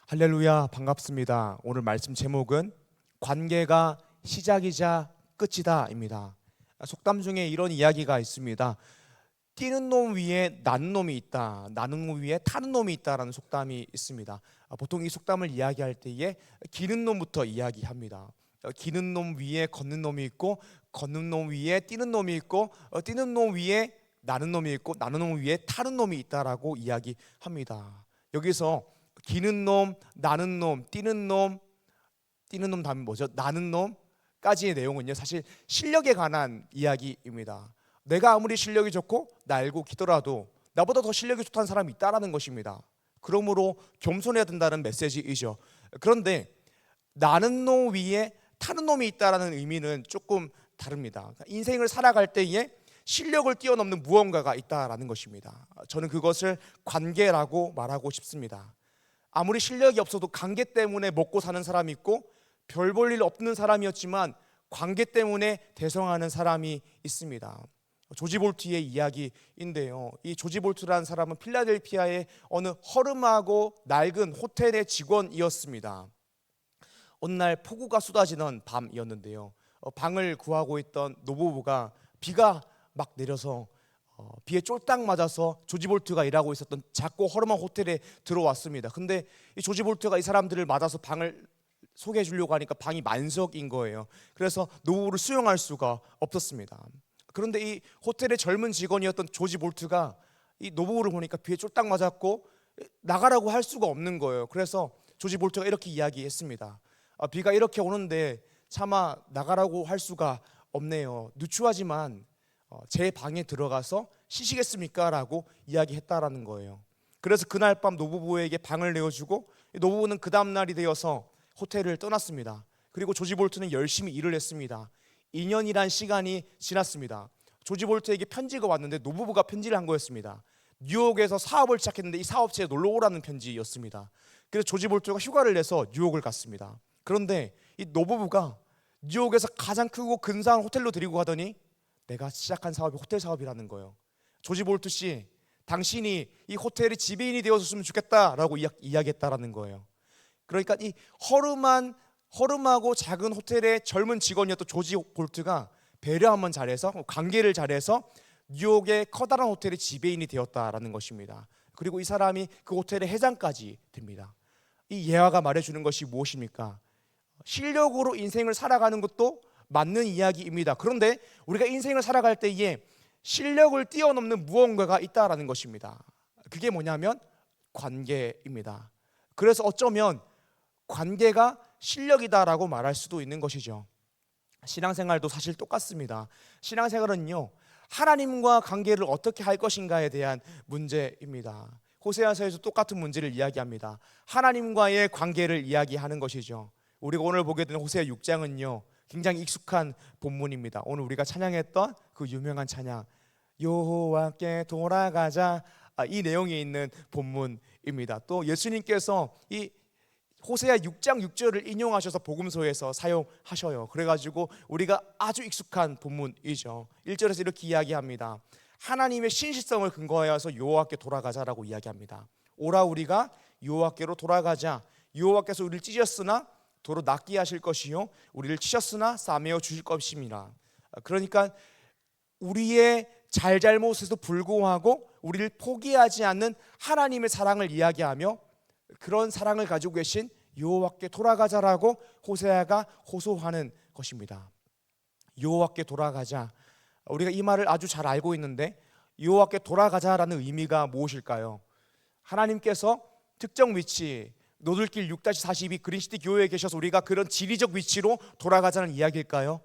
할렐루야, 반갑습니다. 오늘 말씀 제목은 관계가 시작이자 끝이다입니다. 속담 중에 이런 이야기가 있습니다. 뛰는 놈 위에 나는 놈이 있다, 나는 놈 위에 타는 놈이 있다라는 속담이 있습니다. 보통 이 속담을 이야기할 때에 기는 놈부터 이야기합니다. 기는 놈 위에 걷는 놈이 있고, 걷는 놈 위에 뛰는 놈이 있고, 뛰는 놈 위에 나는 놈이 있고, 나는 놈 위에 타는 놈이 있다라고 이야기합니다. 여기서 기는 놈, 나는 놈, 뛰는 놈 다음에 뭐죠? 나는 놈까지의 내용은요, 사실 실력에 관한 이야기입니다. 내가 아무리 실력이 좋고 날고 기더라도 나보다 더 실력이 좋다는 사람이 있다라는 것입니다. 그러므로 겸손해야 된다는 메시지이죠. 그런데 나는 놈 위에 타는 놈이 있다라는 의미는 조금 다릅니다. 인생을 살아갈 때에 실력을 뛰어넘는 무언가가 있다라는 것입니다. 저는 그것을 관계라고 말하고 싶습니다. 아무리 실력이 없어도 관계 때문에 먹고 사는 사람이 있고, 별 볼 일 없는 사람이었지만 관계 때문에 대성하는 사람이 있습니다. 조지 볼트의 이야기인데요, 이 조지 볼트라는 사람은 필라델피아의 어느 허름하고 낡은 호텔의 직원이었습니다. 어느 날 폭우가 쏟아지는 밤이었는데요, 방을 구하고 있던 노부부가 비가 막 내려서 비에 쫄딱 맞아서 조지 볼트가 일하고 있었던 작고 허름한 호텔에 들어왔습니다. 근데 이 조지 볼트가 이 사람들을 맞아서 방을 소개해 주려고 하니까 방이 만석인 거예요. 그래서 노부부를 수용할 수가 없었습니다. 그런데 이 호텔의 젊은 직원이었던 조지 볼트가 이 노부부를 보니까 비에 쫄딱 맞았고 나가라고 할 수가 없는 거예요. 그래서 조지 볼트가 이렇게 이야기했습니다. 비가 이렇게 오는데 차마 나가라고 할 수가 없네요. 누추하지만 제 방에 들어가서 쉬시겠습니까? 라고 이야기했다라는 거예요. 그래서 그날 밤 노부부에게 방을 내어주고, 노부부는 그 다음날이 되어서 호텔을 떠났습니다. 그리고 조지 볼트는 열심히 일을 했습니다. 2년이란 시간이 지났습니다. 조지 볼트에게 편지가 왔는데 노부부가 편지를 한 거였습니다. 뉴욕에서 사업을 시작했는데 이 사업체에 놀러 오라는 편지였습니다. 그래서 조지 볼트가 휴가를 내서 뉴욕을 갔습니다. 그런데 이 노부부가 뉴욕에서 가장 크고 근사한 호텔로 데리고 가더니 내가 시작한 사업이 호텔 사업이라는 거예요. 조지 볼트 씨, 당신이 이 호텔의 지배인이 되어줬으면 좋겠다라고 이야기했다라는 거예요. 그러니까 이 허름하고 작은 호텔의 젊은 직원이었던 조지 볼트가 배려 한번 잘해서, 관계를 잘해서 뉴욕의 커다란 호텔의 지배인이 되었다라는 것입니다. 그리고 이 사람이 그 호텔의 회장까지 됩니다. 이 예화가 말해주는 것이 무엇입니까? 실력으로 인생을 살아가는 것도 맞는 이야기입니다. 그런데 우리가 인생을 살아갈 때에 실력을 뛰어넘는 무언가가 있다라는 것입니다. 그게 뭐냐면 관계입니다. 그래서 어쩌면 관계가 실력이다라고 말할 수도 있는 것이죠. 신앙생활도 사실 똑같습니다. 신앙생활은요, 하나님과 관계를 어떻게 할 것인가에 대한 문제입니다. 호세아서에서 똑같은 문제를 이야기합니다. 하나님과의 관계를 이야기하는 것이죠. 우리가 오늘 보게 되는 호세아 6장은요 굉장히 익숙한 본문입니다. 오늘 우리가 찬양했던 그 유명한 찬양 여호와께 돌아가자, 이 내용이 있는 본문입니다. 또 예수님께서 이 호세아 6장 6절을 인용하셔서 복음서에서 사용하셔요. 그래가지고 우리가 아주 익숙한 본문이죠. 1절에서 이렇게 이야기합니다. 하나님의 신실성을 근거하여서 여호와께 돌아가자라고 이야기합니다. 오라 우리가 여호와께로 돌아가자. 여호와께서 우리를 찢었으나 도로 낫게 하실 것이요 우리를 치셨으나 싸매어 주실 것임이라. 그러니까 우리의 잘잘못에도 불구하고 우리를 포기하지 않는 하나님의 사랑을 이야기하며, 그런 사랑을 가지고 계신 여호와께 돌아가자라고 호세아가 호소하는 것입니다. 여호와께 돌아가자. 우리가 이 말을 아주 잘 알고 있는데 여호와께 돌아가자라는 의미가 무엇일까요? 하나님께서 특정 위치, 노들길 6-42 그린시티 교회에 계셔서 우리가 그런 지리적 위치로 돌아가자는 이야기일까요?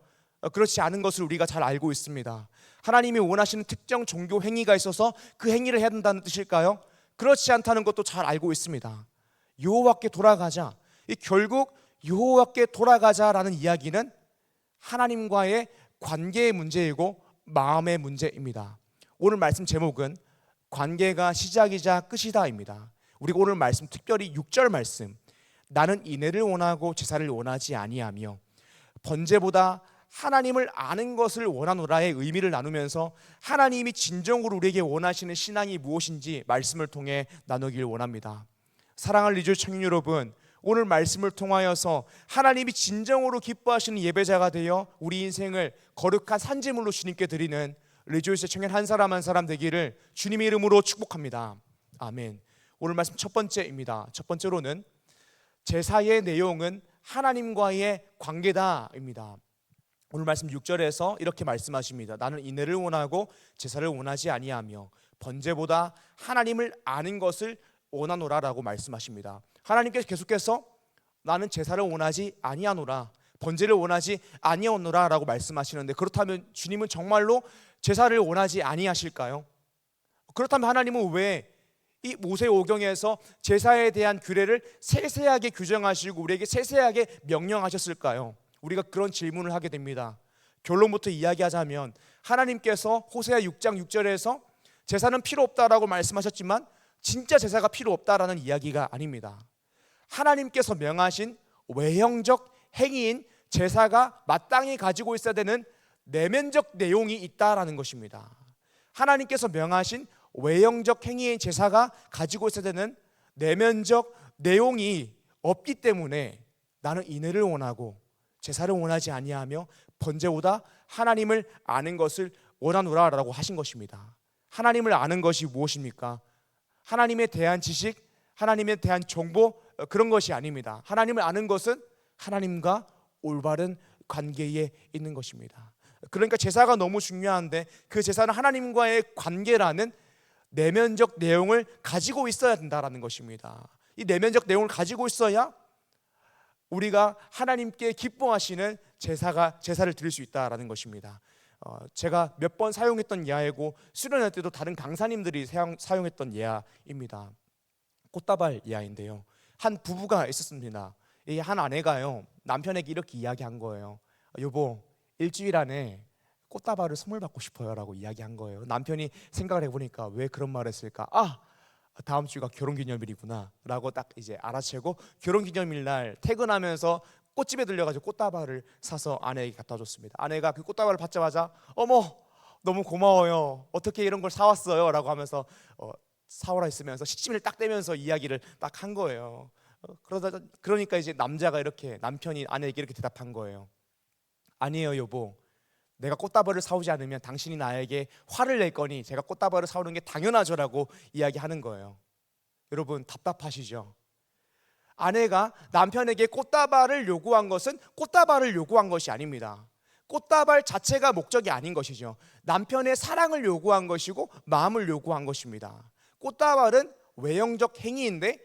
그렇지 않은 것을 우리가 잘 알고 있습니다. 하나님이 원하시는 특정 종교 행위가 있어서 그 행위를 해야 된다는 뜻일까요? 그렇지 않다는 것도 잘 알고 있습니다. 여호와께 돌아가자, 결국 여호와께 돌아가자라는 이야기는 하나님과의 관계의 문제이고 마음의 문제입니다. 오늘 말씀 제목은 관계가 시작이자 끝이다입니다. 우리가 오늘 말씀, 특별히 6절 말씀, 나는 인애를 원하고 제사를 원하지 아니하며 번제보다 하나님을 아는 것을 원하노라의 의미를 나누면서 하나님이 진정으로 우리에게 원하시는 신앙이 무엇인지 말씀을 통해 나누길 원합니다. 사랑하는 리조의 청년 여러분, 오늘 말씀을 통하여서 하나님이 진정으로 기뻐하시는 예배자가 되어 우리 인생을 거룩한 산제물로 주님께 드리는 리조이스의 청년 한 사람 한 사람 되기를 주님의 이름으로 축복합니다. 아멘. 오늘 말씀 첫 번째입니다. 첫 번째로는 제사의 내용은 하나님과의 관계다입니다. 오늘 말씀 6절에서 이렇게 말씀하십니다. 나는 인애를 원하고 제사를 원하지 아니하며 번제보다 하나님을 아는 것을 원하노라 라고 말씀하십니다. 하나님께서 계속해서 나는 제사를 원하지 아니하노라, 번제를 원하지 아니하노라 라고 말씀하시는데, 그렇다면 주님은 정말로 제사를 원하지 아니하실까요? 그렇다면 하나님은 왜 이 모세오경에서 제사에 대한 규례를 세세하게 규정하시고 우리에게 세세하게 명령하셨을까요? 우리가 그런 질문을 하게 됩니다. 결론부터 이야기하자면 하나님께서 호세아 6장 6절에서 제사는 필요 없다라고 말씀하셨지만 진짜 제사가 필요 없다라는 이야기가 아닙니다. 하나님께서 명하신 외형적 행위인 제사가 마땅히 가지고 있어야 되는 내면적 내용이 있다라는 것입니다. 하나님께서 명하신 외형적 행위인 제사가 가지고 있어야 되는 내면적 내용이 없기 때문에 나는 인애를 원하고 제사를 원하지 아니하며 번제보다 하나님을 아는 것을 원하노라라고 하신 것입니다. 하나님을 아는 것이 무엇입니까? 하나님에 대한 지식, 하나님에 대한 정보, 그런 것이 아닙니다. 하나님을 아는 것은 하나님과 올바른 관계에 있는 것입니다. 그러니까 제사가 너무 중요한데 그 제사는 하나님과의 관계라는 내면적 내용을 가지고 있어야 된다라는 것입니다. 이 내면적 내용을 가지고 있어야 우리가 하나님께 기뻐하시는 제사를 드릴 수 있다라는 것입니다. 제가 몇 번 사용했던 예화이고 수련회 때도 다른 강사님들이 사용했던 예화입니다. 꽃다발 예화인데요. 한 부부가 있었습니다. 이 한 아내가요 남편에게 이렇게 이야기한 거예요. 여보, 일주일 안에 꽃다발을 선물 받고 싶어요 라고 이야기한 거예요. 남편이 생각을 해보니까 왜 그런 말을 했을까? 다음 주가 결혼기념일이구나 라고 딱 이제 알아채고 결혼기념일 날 퇴근하면서 꽃집에 들려가지고 꽃다발을 사서 아내에게 갖다 줬습니다. 아내가 그 꽃다발을 받자마자 어머 너무 고마워요, 어떻게 이런 걸 사왔어요 라고 하면서 사오라 했으면서 시치미를 딱 떼면서 이야기를 딱 한 거예요. 그러니까 이제 남편이 아내에게 이렇게 대답한 거예요. 아니에요 여보, 내가 꽃다발을 사오지 않으면 당신이 나에게 화를 낼 거니 제가 꽃다발을 사오는 게 당연하죠 라고 이야기하는 거예요. 여러분 답답하시죠? 아내가 남편에게 꽃다발을 요구한 것은 꽃다발을 요구한 것이 아닙니다. 꽃다발 자체가 목적이 아닌 것이죠. 남편의 사랑을 요구한 것이고 마음을 요구한 것입니다. 꽃다발은 외형적 행위인데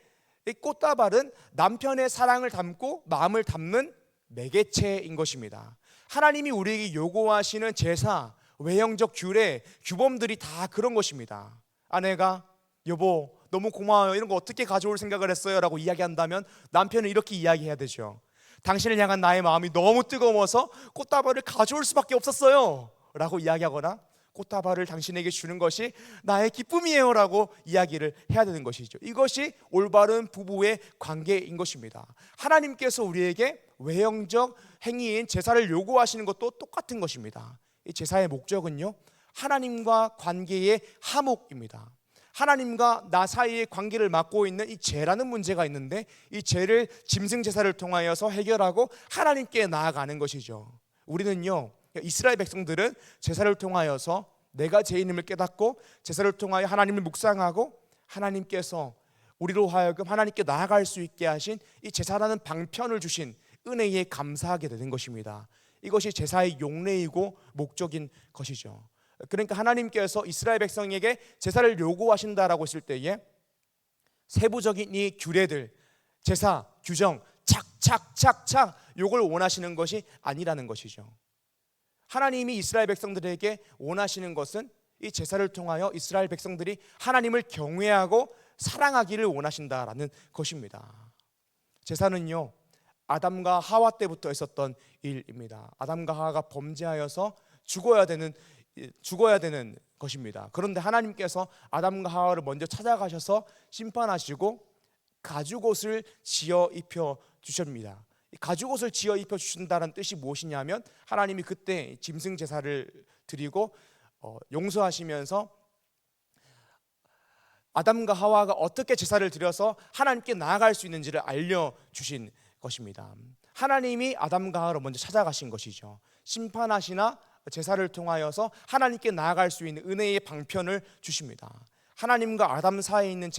이 꽃다발은 남편의 사랑을 담고 마음을 담는 매개체인 것입니다. 하나님이 우리에게 요구하시는 제사, 외형적 규례, 규범들이 다 그런 것입니다. 아내가 여보 너무 고마워요, 이런 거 어떻게 가져올 생각을 했어요 라고 이야기한다면 남편은 이렇게 이야기해야 되죠. 당신을 향한 나의 마음이 너무 뜨거워서 꽃다발을 가져올 수밖에 없었어요 라고 이야기하거나 꽃다발을 당신에게 주는 것이 나의 기쁨이에요 라고 이야기를 해야 되는 것이죠. 이것이 올바른 부부의 관계인 것입니다. 하나님께서 우리에게 외형적 행위인 제사를 요구하시는 것도 똑같은 것입니다. 이 제사의 목적은요 하나님과 관계의 화목입니다. 하나님과 나 사이의 관계를 맡고 있는 이 죄라는 문제가 있는데 이 죄를 짐승 제사를 통하여서 해결하고 하나님께 나아가는 것이죠. 우리는요 이스라엘 백성들은 제사를 통하여서 내가 죄인임을 깨닫고 제사를 통하여 하나님을 묵상하고 하나님께서 우리로 하여금 하나님께 나아갈 수 있게 하신 이 제사라는 방편을 주신 은혜에 감사하게 되는 것입니다. 이것이 제사의 용례이고 목적인 것이죠. 그러니까 하나님께서 이스라엘 백성에게 제사를 요구하신다라고 했을 때에 세부적인 이 규례들, 제사, 규정 착착착착 요걸 원하시는 것이 아니라는 것이죠. 하나님이 이스라엘 백성들에게 원하시는 것은 이 제사를 통하여 이스라엘 백성들이 하나님을 경외하고 사랑하기를 원하신다라는 것입니다. 제사는요 아담과 하와 때부터 있었던 일입니다. 아담과 하와가 범죄하여서 죽어야 되는 것입니다. 그런데 하나님께서 아담과 하와를 먼저 찾아가셔서 심판하시고 가죽옷을 지어 입혀 주십니다. 가죽옷을 지어 입혀 주신다는 뜻이 무엇이냐면 하나님이 그때 짐승 제사를 드리고 용서하시면서 아담과 하와가 어떻게 제사를 드려서 하나님께 나아갈 수 있는지를 알려주신 것입니다. 하나님이 아담과 하와를 먼저 찾아가신 것이죠. 심판하시나 제사를 통하여서 하나님께 나아갈 수 있는 은혜의 방편을 주십니다. 하나님과 아담 사이에 있는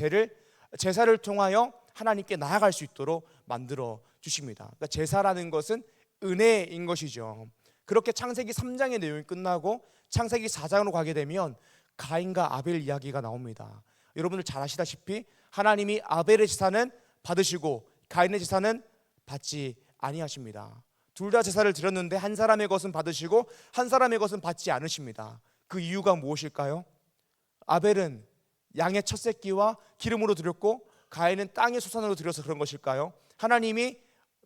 제사를 통하여 하나님께 나아갈 수 있도록 만들어 주십니다. 그러니까 제사라는 것은 은혜인 것이죠. 그렇게 창세기 3장의 내용이 끝나고 창세기 4장으로 가게 되면 가인과 아벨 이야기가 나옵니다. 여러분들 잘 아시다시피 하나님이 아벨의 제사는 받으시고 가인의 제사는 받지 아니하십니다. 둘 다 제사를 드렸는데 한 사람의 것은 받으시고 한 사람의 것은 받지 않으십니다. 그 이유가 무엇일까요? 아벨은 양의 첫 새끼와 기름으로 드렸고 가인은 땅의 소산으로 드려서 그런 것일까요? 하나님이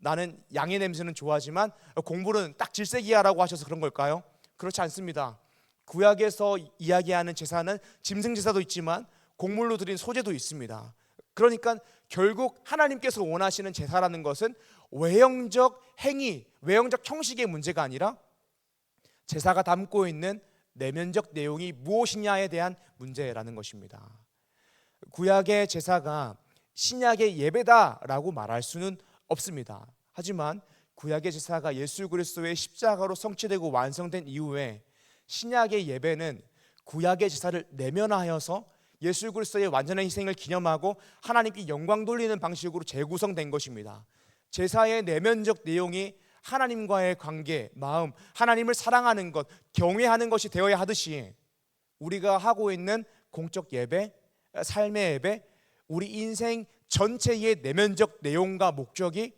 나는 양의 냄새는 좋아하지만 공물은 딱 질색이야라고 하셔서 그런 걸까요? 그렇지 않습니다. 구약에서 이야기하는 제사는 짐승 제사도 있지만 곡물로 드린 소제도 있습니다. 그러니까 결국 하나님께서 원하시는 제사라는 것은 외형적 행위, 외형적 형식의 문제가 아니라 제사가 담고 있는 내면적 내용이 무엇이냐에 대한 문제라는 것입니다. 구약의 제사가 신약의 예배다라고 말할 수는 없습니다. 하지만 구약의 제사가 예수 그리스도의 십자가로 성취되고 완성된 이후에 신약의 예배는 구약의 제사를 내면화하여서 예수 그리스도의 완전한 희생을 기념하고 하나님께 영광 돌리는 방식으로 재구성된 것입니다. 제사의 내면적 내용이 하나님과의 관계, 마음, 하나님을 사랑하는 것, 경외하는 것이 되어야 하듯이 우리가 하고 있는 공적 예배, 삶의 예배, 우리 인생 전체의 내면적 내용과 목적이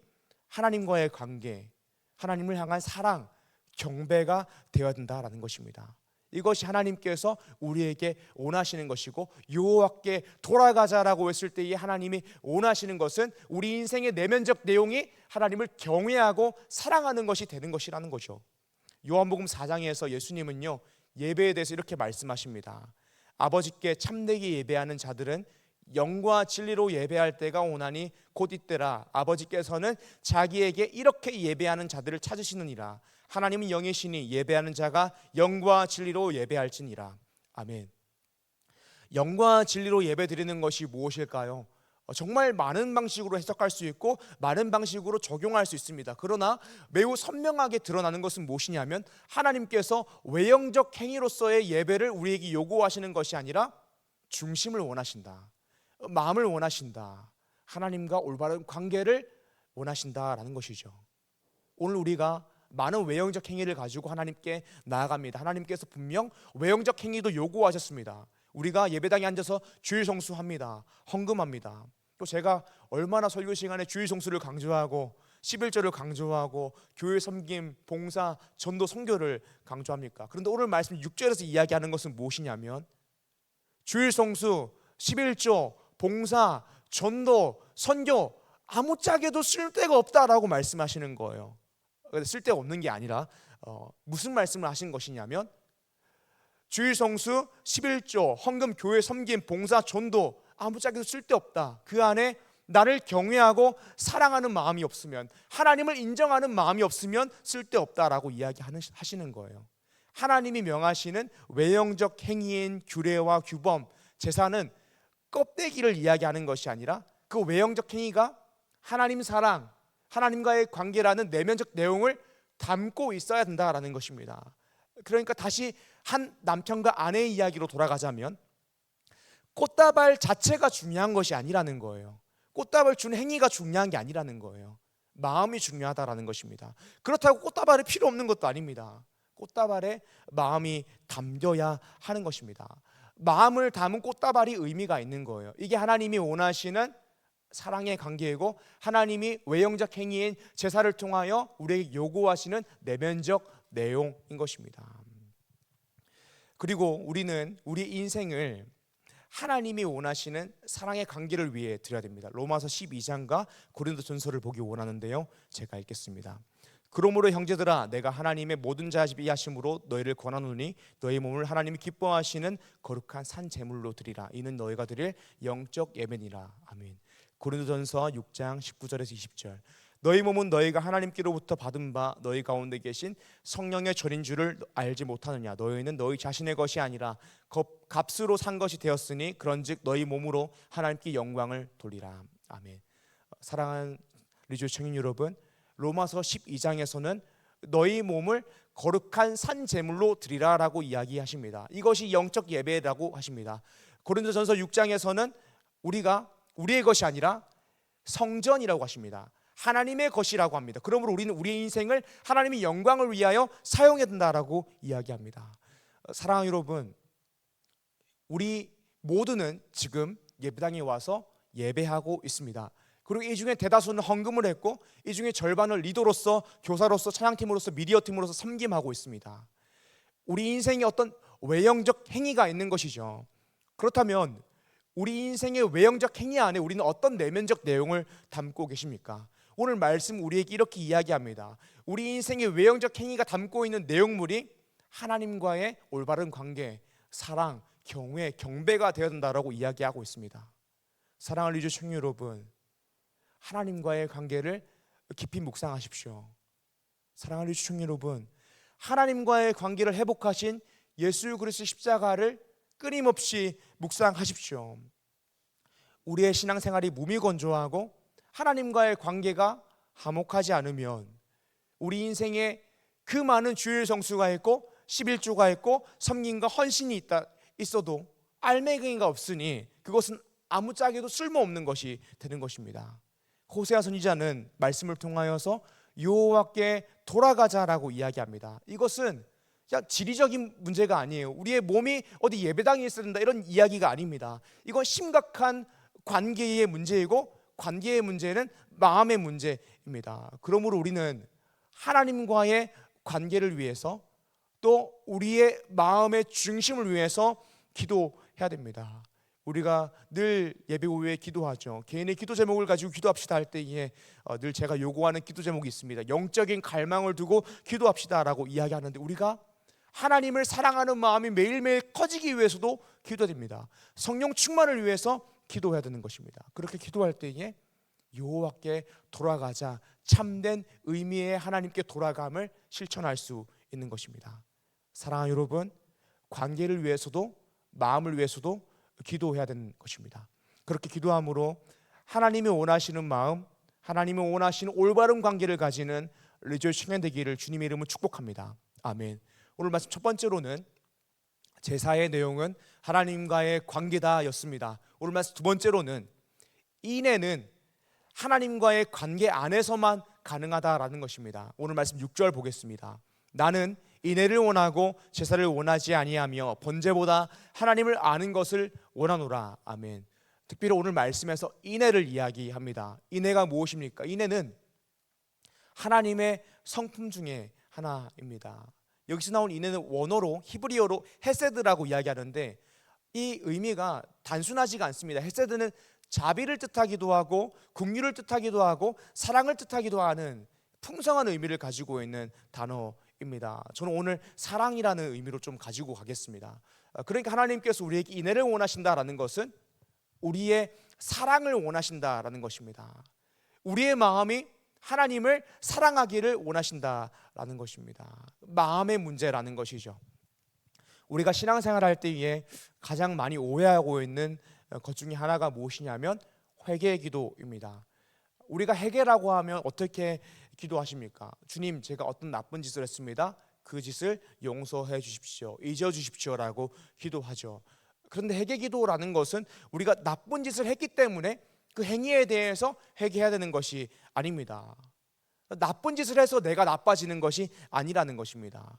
하나님과의 관계, 하나님을 향한 사랑, 경배가 되어야 된다라는 것입니다. 이것이 하나님께서 우리에게 원하시는 것이고 여호와께 돌아가자라고 했을 때에 하나님이 원하시는 것은 우리 인생의 내면적 내용이 하나님을 경외하고 사랑하는 것이 되는 것이라는 거죠. 요한복음 4장에서 예수님은요 예배에 대해서 이렇게 말씀하십니다. 아버지께 참되게 예배하는 자들은 영과 진리로 예배할 때가 오나니 곧 이때라. 아버지께서는 자기에게 이렇게 예배하는 자들을 찾으시느니라. 하나님은 영이시니 예배하는 자가 영과 진리로 예배할지니라. 아멘. 영과 진리로 예배드리는 것이 무엇일까요? 정말 많은 방식으로 해석할 수 있고 많은 방식으로 적용할 수 있습니다. 그러나 매우 선명하게 드러나는 것은 무엇이냐면 하나님께서 외형적 행위로서의 예배를 우리에게 요구하시는 것이 아니라 중심을 원하신다, 마음을 원하신다, 하나님과 올바른 관계를 원하신다라는 것이죠. 오늘 우리가 많은 외형적 행위를 가지고 하나님께 나아갑니다. 하나님께서 분명 외형적 행위도 요구하셨습니다. 우리가 예배당에 앉아서 주일 성수합니다. 헌금합니다. 또 제가 얼마나 설교 시간에 주일 성수를 강조하고 11절을 강조하고 교회 섬김, 봉사, 전도, 선교를 강조합니까? 그런데 오늘 말씀 6절에서 이야기하는 것은 무엇이냐면 주일 성수, 11조, 봉사, 전도, 선교 아무짝에도 쓸데가 없다라고 말씀하시는 거예요. 쓸데가 없는 게 아니라 무슨 말씀을 하신 것이냐면 주일 성수, 11조, 헌금, 교회 섬김, 봉사, 전도 아무짝에도 쓸데없다. 그 안에 나를 경외하고 사랑하는 마음이 없으면, 하나님을 인정하는 마음이 없으면 쓸데없다라고 이야기하시는 거예요. 하나님이 명하시는 외형적 행위인 규례와 규범, 제사는 껍데기를 이야기하는 것이 아니라 그 외형적 행위가 하나님 사랑, 하나님과의 관계라는 내면적 내용을 담고 있어야 된다라는 것입니다. 그러니까 다시 한 남편과 아내의 이야기로 돌아가자면 꽃다발 자체가 중요한 것이 아니라는 거예요. 꽃다발 주는 행위가 중요한 게 아니라는 거예요. 마음이 중요하다라는 것입니다. 그렇다고 꽃다발이 필요 없는 것도 아닙니다. 꽃다발에 마음이 담겨야 하는 것입니다. 마음을 담은 꽃다발이 의미가 있는 거예요. 이게 하나님이 원하시는 사랑의 관계이고 하나님이 외형적 행위인 제사를 통하여 우리에게 요구하시는 내면적 내용인 것입니다. 그리고 우리는 우리 인생을 하나님이 원하시는 사랑의 관계를 위해 드려야 됩니다. 로마서 12장과 고린도전서를 보기 원하는데요, 제가 읽겠습니다. 그러므로 형제들아, 내가 하나님의 모든 자비하심으로 하심으로 너희를 권하노니 너희 몸을 하나님이 기뻐하시는 거룩한 산 제물로 드리라. 이는 너희가 드릴 영적 예배니라. 아멘. 고린도전서 6장 19절에서 20절. 너희 몸은 너희가 하나님께로부터 받은 바 너희 가운데 계신 성령의 전인 줄을 알지 못하느냐. 너희는 너희 자신의 것이 아니라 값으로 산 것이 되었으니 그런즉 너희 몸으로 하나님께 영광을 돌리라. 아멘. 사랑하는 리조 청년 여러분, 로마서 12장에서는 너희 몸을 거룩한 산 제물로 드리라라고 이야기하십니다. 이것이 영적 예배라고 하십니다. 고린도전서 6장에서는 우리가 우리의 것이 아니라 성전이라고 하십니다. 하나님의 것이라고 합니다. 그러므로 우리는 우리의 인생을 하나님의 영광을 위하여 사용해야 된다라고 이야기합니다. 사랑하는 여러분, 우리 모두는 지금 예배당에 와서 예배하고 있습니다. 그리고 이 중에 대다수는 헌금을 했고 이 중에 절반을 리더로서, 교사로서, 찬양팀으로서, 미디어팀으로서 섬김하고 있습니다. 우리 인생에 어떤 외형적 행위가 있는 것이죠. 그렇다면 우리 인생의 외형적 행위 안에 우리는 어떤 내면적 내용을 담고 계십니까? 오늘 말씀 우리에게 이렇게 이야기합니다. 우리 인생의 외형적 행위가 담고 있는 내용물이 하나님과의 올바른 관계, 사랑, 경외, 경배가 되어야 된다라고 이야기하고 있습니다. 사랑하는 리조 청년 여러분, 하나님과의 관계를 깊이 묵상하십시오. 사랑하는 리조 청년 여러분, 하나님과의 관계를 회복하신 예수 그리스도의 십자가를 끊임없이 묵상하십시오. 우리의 신앙생활이 무미건조하고 하나님과의 관계가 화목하지 않으면 우리 인생에 그 많은 주일 성수가 있고 11주가 있고 섬김과 헌신이 있어도 알맹이가 없으니 그것은 아무짝에도 쓸모없는 것이 되는 것입니다. 호세아 선지자는 말씀을 통하여서 여호와께 돌아가자라고 이야기합니다. 이것은 그냥 지리적인 문제가 아니에요. 우리의 몸이 어디 예배당에 있어야 된다 이런 이야기가 아닙니다. 이건 심각한 관계의 문제이고 관계의 문제는 마음의 문제입니다. 그러므로 우리는 하나님과의 관계를 위해서 또 우리의 마음의 중심을 위해서 기도해야 됩니다. 우리가 늘 예배 후에 기도하죠. 개인의 기도 제목을 가지고 기도합시다 할 때에 늘 제가 요구하는 기도 제목이 있습니다. 영적인 갈망을 두고 기도합시다라고 이야기하는데 우리가 하나님을 사랑하는 마음이 매일매일 커지기 위해서도 기도해야 됩니다. 성령 충만을 위해서 기도해야 되는 것입니다. 그렇게 기도할 때에 여호와께 돌아가자, 참된 의미의 하나님께 돌아감을 실천할 수 있는 것입니다. 사랑하는 여러분, 관계를 위해서도 마음을 위해서도 기도해야 되는 것입니다. 그렇게 기도함으로 하나님이 원하시는 마음, 하나님이 원하시는 올바른 관계를 가지는 리조의 청년 되기를 주님의 이름으로 축복합니다. 아멘. 오늘 말씀 첫 번째로는 제사의 내용은 하나님과의 관계다였습니다. 오늘 말씀 두 번째로는 인애는 하나님과의 관계 안에서만 가능하다라는 것입니다. 오늘 말씀 6절 보겠습니다. 나는 인애를 원하고 제사를 원하지 아니하며 번제보다 하나님을 아는 것을 원하노라. 아멘. 특별히 오늘 말씀에서 인애를 이야기합니다. 인애가 무엇입니까? 인애는 하나님의 성품 중에 하나입니다. 여기서 나온 인애는 원어로 히브리어로 헤세드라고 이야기하는데 이 의미가 단순하지가 않습니다. 헤세드는 자비를 뜻하기도 하고 긍휼을 뜻하기도 하고 사랑을 뜻하기도 하는 풍성한 의미를 가지고 있는 단어입니다. 저는 오늘 사랑이라는 의미로 좀 가지고 가겠습니다. 그러니까 하나님께서 우리에게 인애를 원하신다라는 것은 우리의 사랑을 원하신다라는 것입니다. 우리의 마음이 하나님을 사랑하기를 원하신다라는 것입니다. 마음의 문제라는 것이죠. 우리가 신앙생활 할 때에 가장 많이 오해하고 있는 것 중에 하나가 무엇이냐면 회개 기도입니다. 우리가 회개라고 하면 어떻게 기도하십니까? 주님, 제가 어떤 나쁜 짓을 했습니다. 그 짓을 용서해 주십시오. 잊어 주십시오라고 기도하죠. 그런데 회개 기도라는 것은 우리가 나쁜 짓을 했기 때문에 그 행위에 대해서 회개해야 되는 것이 아닙니다. 나쁜 짓을 해서 내가 나빠지는 것이 아니라는 것입니다.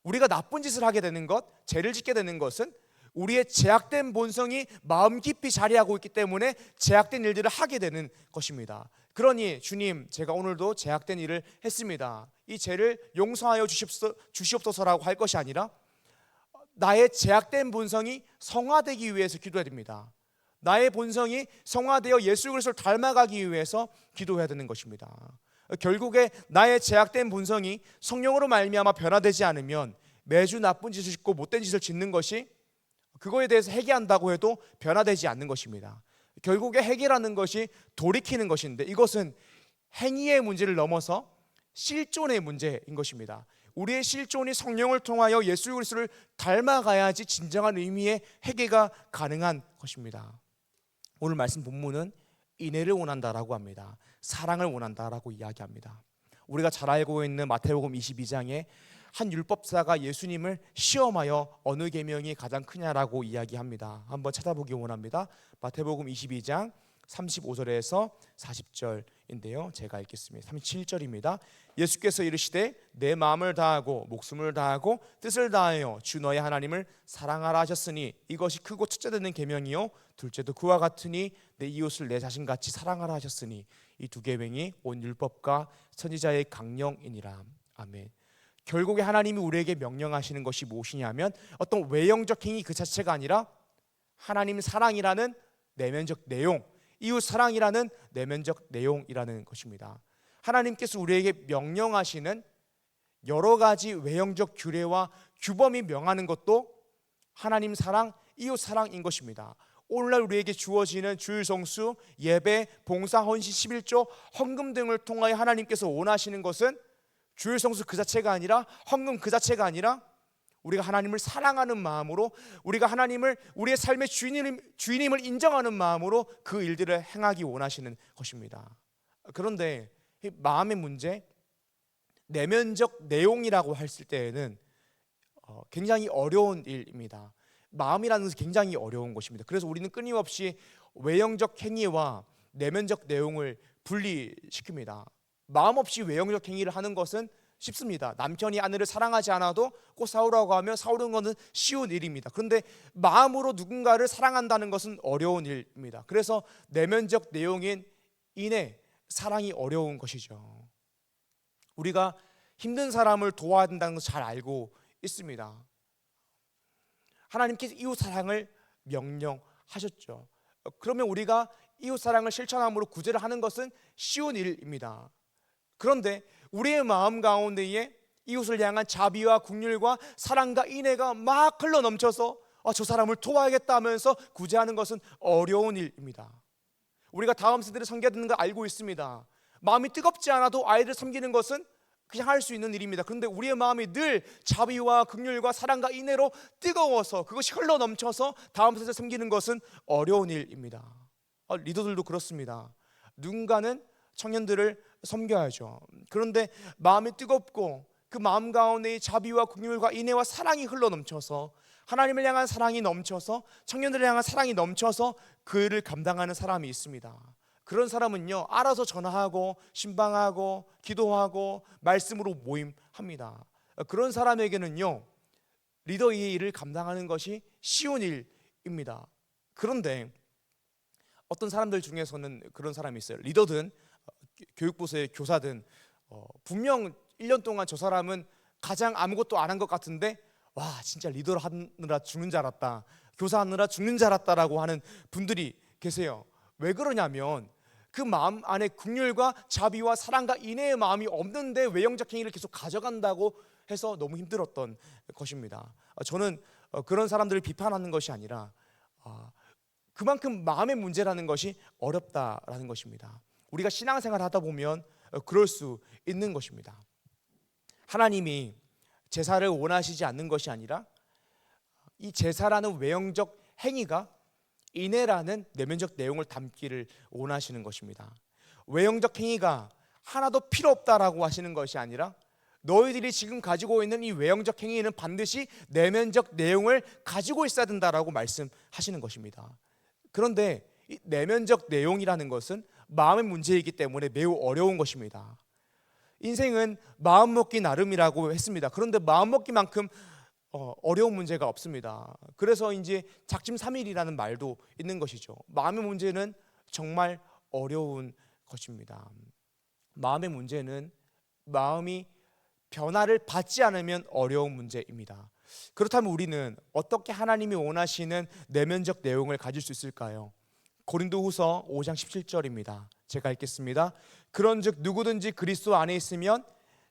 우리가 나쁜 짓을 하게 되는 것, 죄를 짓게 되는 것은 우리의 제약된 본성이 마음 깊이 자리하고 있기 때문에 제약된 일들을 하게 되는 것입니다. 그러니 주님, 제가 오늘도 제약된 일을 했습니다. 이 죄를 용서하여 주시옵소서라고 할 것이 아니라 나의 제약된 본성이 성화되기 위해서 기도해야 됩니다. 나의 본성이 성화되어 예수 그리스도를 닮아가기 위해서 기도해야 되는 것입니다. 결국에 나의 제약된 본성이 성령으로 말미암아 변화되지 않으면 매주 나쁜 짓을 짓고 못된 짓을 짓는 것이 그거에 대해서 회개한다고 해도 변화되지 않는 것입니다. 결국에 회개라는 것이 돌이키는 것인데 이것은 행위의 문제를 넘어서 실존의 문제인 것입니다. 우리의 실존이 성령을 통하여 예수 그리스도를 닮아가야지 진정한 의미의 회개가 가능한 것입니다. 오늘 말씀 본문은 인애를 원한다라고 합니다. 사랑을 원한다라고 이야기합니다. 우리가 잘 알고 있는 마태복음 22장에 한 율법사가 예수님을 시험하여 어느 계명이 가장 크냐라고 이야기합니다. 한번 찾아보기 원합니다. 마태복음 22장 35절에서 40절인데요. 제가 읽겠습니다. 37절입니다. 예수께서 이르시되 내 마음을 다하고 목숨을 다하고 뜻을 다하여 주 너의 하나님을 사랑하라 하셨으니 이것이 크고 첫째 되는 계명이요 둘째도 그와 같으니 내 이웃을 내 자신같이 사랑하라 하셨으니 이 두 계명이 온 율법과 선지자의 강령이니라. 아멘. 결국에 하나님이 우리에게 명령하시는 것이 무엇이냐면 어떤 외형적 행위 그 자체가 아니라 하나님 사랑이라는 내면적 내용, 이웃 사랑이라는 내면적 내용이라는 것입니다. 하나님께서 우리에게 명령하시는 여러 가지 외형적 규례와 규범이 명하는 것도 하나님 사랑, 이웃 사랑인 것입니다. 오늘날 우리에게 주어지는 주일 성수, 예배, 봉사, 헌신, 11조, 헌금 등을 통하여 하나님께서 원하시는 것은 주일 성수 그 자체가 아니라 헌금 그 자체가 아니라 우리가 하나님을 사랑하는 마음으로 우리가 하나님을 우리의 삶의 주인임을 인정하는 마음으로 그 일들을 행하기 원하시는 것입니다. 그런데 이 마음의 문제, 내면적 내용이라고 했을 때에는 굉장히 어려운 일입니다. 마음이라는 것은 굉장히 어려운 것입니다. 그래서 우리는 끊임없이 외형적 행위와 내면적 내용을 분리시킵니다. 마음 없이 외형적 행위를 하는 것은 쉽습니다. 남편이 아내를 사랑하지 않아도 꼭 싸우라고 하면 싸우는 것은 쉬운 일입니다. 그런데 마음으로 누군가를 사랑한다는 것은 어려운 일입니다. 그래서 내면적 내용인 인애, 사랑이 어려운 것이죠. 우리가 힘든 사람을 도와야 된다는 것을 잘 알고 있습니다. 하나님께서 이웃 사랑을 명령하셨죠. 그러면 우리가 이웃 사랑을 실천함으로 구제를 하는 것은 쉬운 일입니다. 그런데 우리의 마음 가운데에 이웃을 향한 자비와 긍휼과 사랑과 인애가 막 흘러넘쳐서 저 사람을 도와야겠다 하면서 구제하는 것은 어려운 일입니다. 우리가 다음 세대를 섬겨야 되는 걸 알고 있습니다. 마음이 뜨겁지 않아도 아이를 섬기는 것은 그냥 할 수 있는 일입니다. 그런데 우리의 마음이 늘 자비와 긍휼과 사랑과 인애로 뜨거워서 그것이 흘러넘쳐서 다음 세대를 섬기는 것은 어려운 일입니다. 리더들도 그렇습니다. 누군가는 청년들을 섬겨야죠. 그런데 마음이 뜨겁고 그 마음 가운데 자비와 긍휼과 인애와 사랑이 흘러넘쳐서 하나님을 향한 사랑이 넘쳐서 청년들을 향한 사랑이 넘쳐서 그 일을 감당하는 사람이 있습니다. 그런 사람은요 알아서 전화하고 신방하고 기도하고 말씀으로 모임합니다. 그런 사람에게는요 리더의 일을 감당하는 것이 쉬운 일입니다. 그런데 어떤 사람들 중에서는 그런 사람이 있어요. 리더든 교육부서의 교사든 분명 1년 동안 저 사람은 가장 아무것도 안 한 것 같은데 와 진짜 리더를 하느라 죽는 줄 알았다, 교사하느라 죽는 줄 알았다라고 하는 분들이 계세요. 왜 그러냐면 그 마음 안에 긍휼과 자비와 사랑과 인애의 마음이 없는데 외형적 행위를 계속 가져간다고 해서 너무 힘들었던 것입니다. 저는 그런 사람들을 비판하는 것이 아니라 그만큼 마음의 문제라는 것이 어렵다라는 것입니다. 우리가 신앙생활을 하다 보면 그럴 수 있는 것입니다. 하나님이 제사를 원하시지 않는 것이 아니라 이 제사라는 외형적 행위가 인애라는 내면적 내용을 담기를 원하시는 것입니다. 외형적 행위가 하나도 필요 없다라고 하시는 것이 아니라 너희들이 지금 가지고 있는 이 외형적 행위는 반드시 내면적 내용을 가지고 있어야 된다라고 말씀하시는 것입니다. 그런데 이 내면적 내용이라는 것은 마음의 문제이기 때문에 매우 어려운 것입니다. 인생은 마음먹기 나름이라고 했습니다. 그런데 마음먹기만큼 어려운 문제가 없습니다. 그래서 이제 작심삼일이라는 말도 있는 것이죠. 마음의 문제는 정말 어려운 것입니다. 마음의 문제는 마음이 변화를 받지 않으면 어려운 문제입니다. 그렇다면 우리는 어떻게 하나님이 원하시는 내면적 내용을 가질 수 있을까요? 고린도후서 5장 17절입니다. 제가 읽겠습니다. 그런즉 누구든지 그리스도 안에 있으면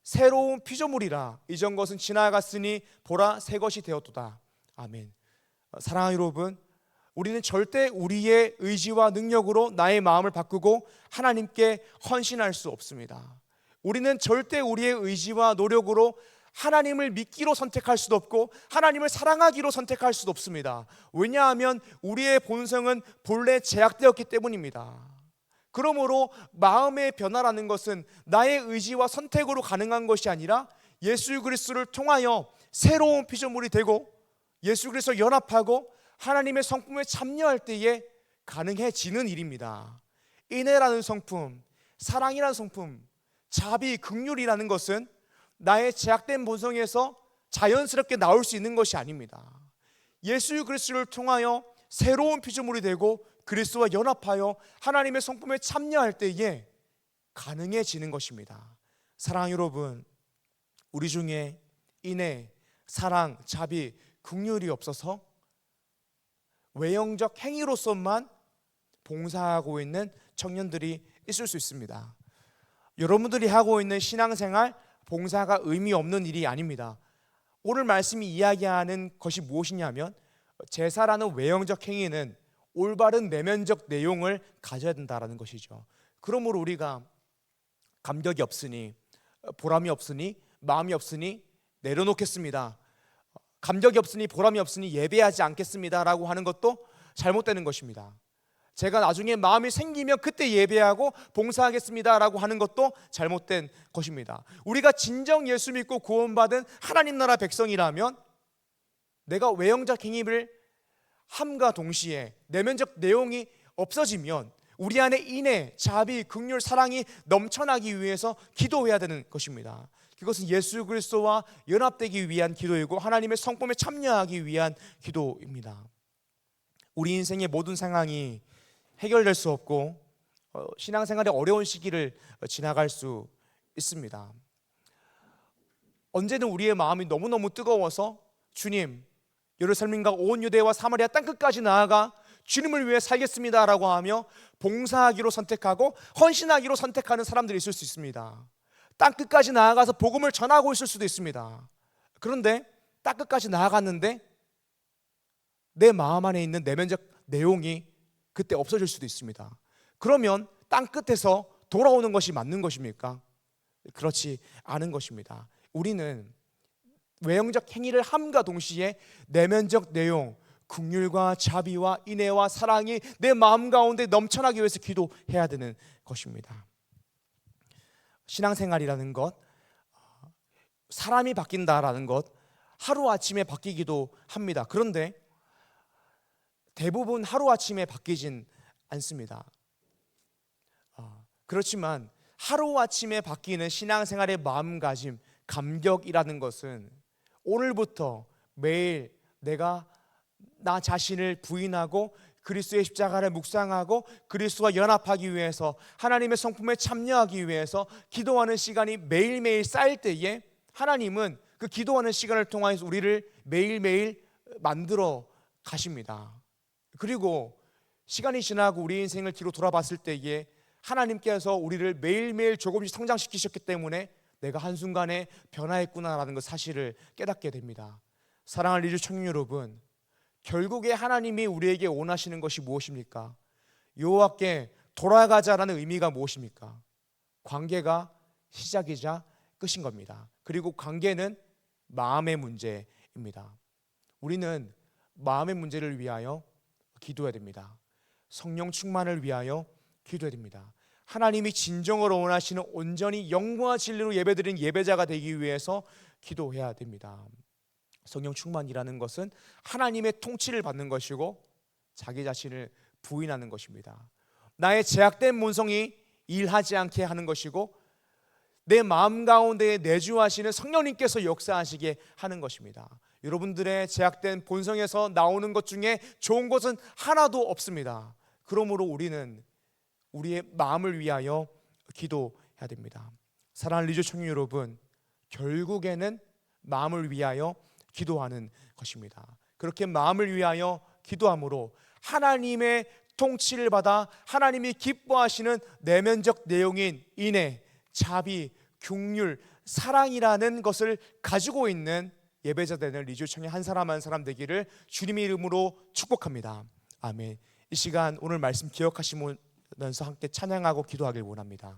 새로운 피조물이라 이전 것은 지나갔으니 보라 새 것이 되었도다. 아멘. 사랑하는 여러분, 우리는 절대 우리의 의지와 능력으로 나의 마음을 바꾸고 하나님께 헌신할 수 없습니다. 우리는 절대 우리의 의지와 노력으로 하나님을 믿기로 선택할 수도 없고 하나님을 사랑하기로 선택할 수도 없습니다. 왜냐하면 우리의 본성은 본래 제약되었기 때문입니다. 그러므로 마음의 변화라는 것은 나의 의지와 선택으로 가능한 것이 아니라 예수 그리스도를 통하여 새로운 피조물이 되고 예수 그리스도와 연합하고 하나님의 성품에 참여할 때에 가능해지는 일입니다. 인애라는 성품, 사랑이라는 성품, 자비, 긍휼이라는 것은 나의 제약된 본성에서 자연스럽게 나올 수 있는 것이 아닙니다. 예수 그리스도를 통하여 새로운 피조물이 되고 그리스도와 연합하여 하나님의 성품에 참여할 때에 가능해지는 것입니다. 사랑하는 여러분, 우리 중에 인애, 사랑, 자비, 긍휼이 없어서 외형적 행위로서만 봉사하고 있는 청년들이 있을 수 있습니다. 여러분들이 하고 있는 신앙생활, 봉사가 의미 없는 일이 아닙니다. 오늘 말씀이 이야기하는 것이 무엇이냐면 제사라는 외형적 행위는 올바른 내면적 내용을 가져야 된다는 것이죠. 그러므로 우리가 감격이 없으니, 보람이 없으니, 마음이 없으니 내려놓겠습니다, 감격이 없으니 보람이 없으니 예배하지 않겠습니다 라고 하는 것도 잘못되는 것입니다. 제가 나중에 마음이 생기면 그때 예배하고 봉사하겠습니다 라고 하는 것도 잘못된 것입니다. 우리가 진정 예수 믿고 구원받은 하나님 나라 백성이라면 내가 외형적 행위를 함과 동시에 내면적 내용이 없어지면 우리 안에 인애, 자비, 긍휼, 사랑이 넘쳐나기 위해서 기도해야 되는 것입니다. 그것은 예수 그리스도와 연합되기 위한 기도이고 하나님의 성품에 참여하기 위한 기도입니다. 우리 인생의 모든 상황이 해결될 수 없고 신앙생활의 어려운 시기를 지나갈 수 있습니다. 언제는 우리의 마음이 너무너무 뜨거워서 주님, 예루살렘과 온 유대와 사마리아 땅끝까지 나아가 주님을 위해 살겠습니다 라고 하며 봉사하기로 선택하고 헌신하기로 선택하는 사람들이 있을 수 있습니다. 땅끝까지 나아가서 복음을 전하고 있을 수도 있습니다. 그런데 땅끝까지 나아갔는데 내 마음 안에 있는 내면적 내용이 그때 없어질 수도 있습니다. 그러면 땅끝에서 돌아오는 것이 맞는 것입니까? 그렇지 않은 것입니다. 우리는 외형적 행위를 함과 동시에 내면적 내용, 긍휼과 자비와 인애와 사랑이 내 마음 가운데 넘쳐나기 위해서 기도해야 되는 것입니다. 신앙생활이라는 것, 사람이 바뀐다라는 것, 하루아침에 바뀌기도 합니다. 그런데 대부분 하루아침에 바뀌진 않습니다. 그렇지만 하루아침에 바뀌는 신앙생활의 마음가짐, 감격이라는 것은 오늘부터 매일 내가 나 자신을 부인하고 그리스도의 십자가를 묵상하고 그리스도와 연합하기 위해서 하나님의 성품에 참여하기 위해서 기도하는 시간이 매일매일 쌓일 때에 하나님은 그 기도하는 시간을 통해서 우리를 매일매일 만들어 가십니다. 그리고 시간이 지나고 우리 인생을 뒤로 돌아봤을 때에 하나님께서 우리를 매일매일 조금씩 성장시키셨기 때문에 내가 한순간에 변화했구나라는 그 사실을 깨닫게 됩니다. 사랑하는 리주 청년 여러분, 결국에 하나님이 우리에게 원하시는 것이 무엇입니까? 여호와께 돌아가자라는 의미가 무엇입니까? 관계가 시작이자 끝인 겁니다. 그리고 관계는 마음의 문제입니다. 우리는 마음의 문제를 위하여 기도해야 됩니다. 성령 충만을 위하여 기도해야 됩니다. 하나님이 진정으로 원하시는 온전히 영과 진리로 예배드리는 예배자가 되기 위해서 기도해야 됩니다. 성령 충만이라는 것은 하나님의 통치를 받는 것이고 자기 자신을 부인하는 것입니다. 나의 제약된 본성이 일하지 않게 하는 것이고 내 마음 가운데 내주하시는 성령님께서 역사하시게 하는 것입니다. 여러분들의 제약된 본성에서 나오는 것 중에 좋은 것은 하나도 없습니다. 그러므로 우리는 우리의 마음을 위하여 기도해야 됩니다. 사랑하는 리조 청년 여러분, 결국에는 마음을 위하여 기도하는 것입니다. 그렇게 마음을 위하여 기도함으로 하나님의 통치를 받아 하나님이 기뻐하시는 내면적 내용인 인애, 자비, 긍휼, 사랑이라는 것을 가지고 있는 예배자 되는 리주 청년 한 사람 한 사람 되기를 주님의 이름으로 축복합니다. 아멘. 이 시간 오늘 말씀 기억하시면서 함께 찬양하고 기도하길 원합니다.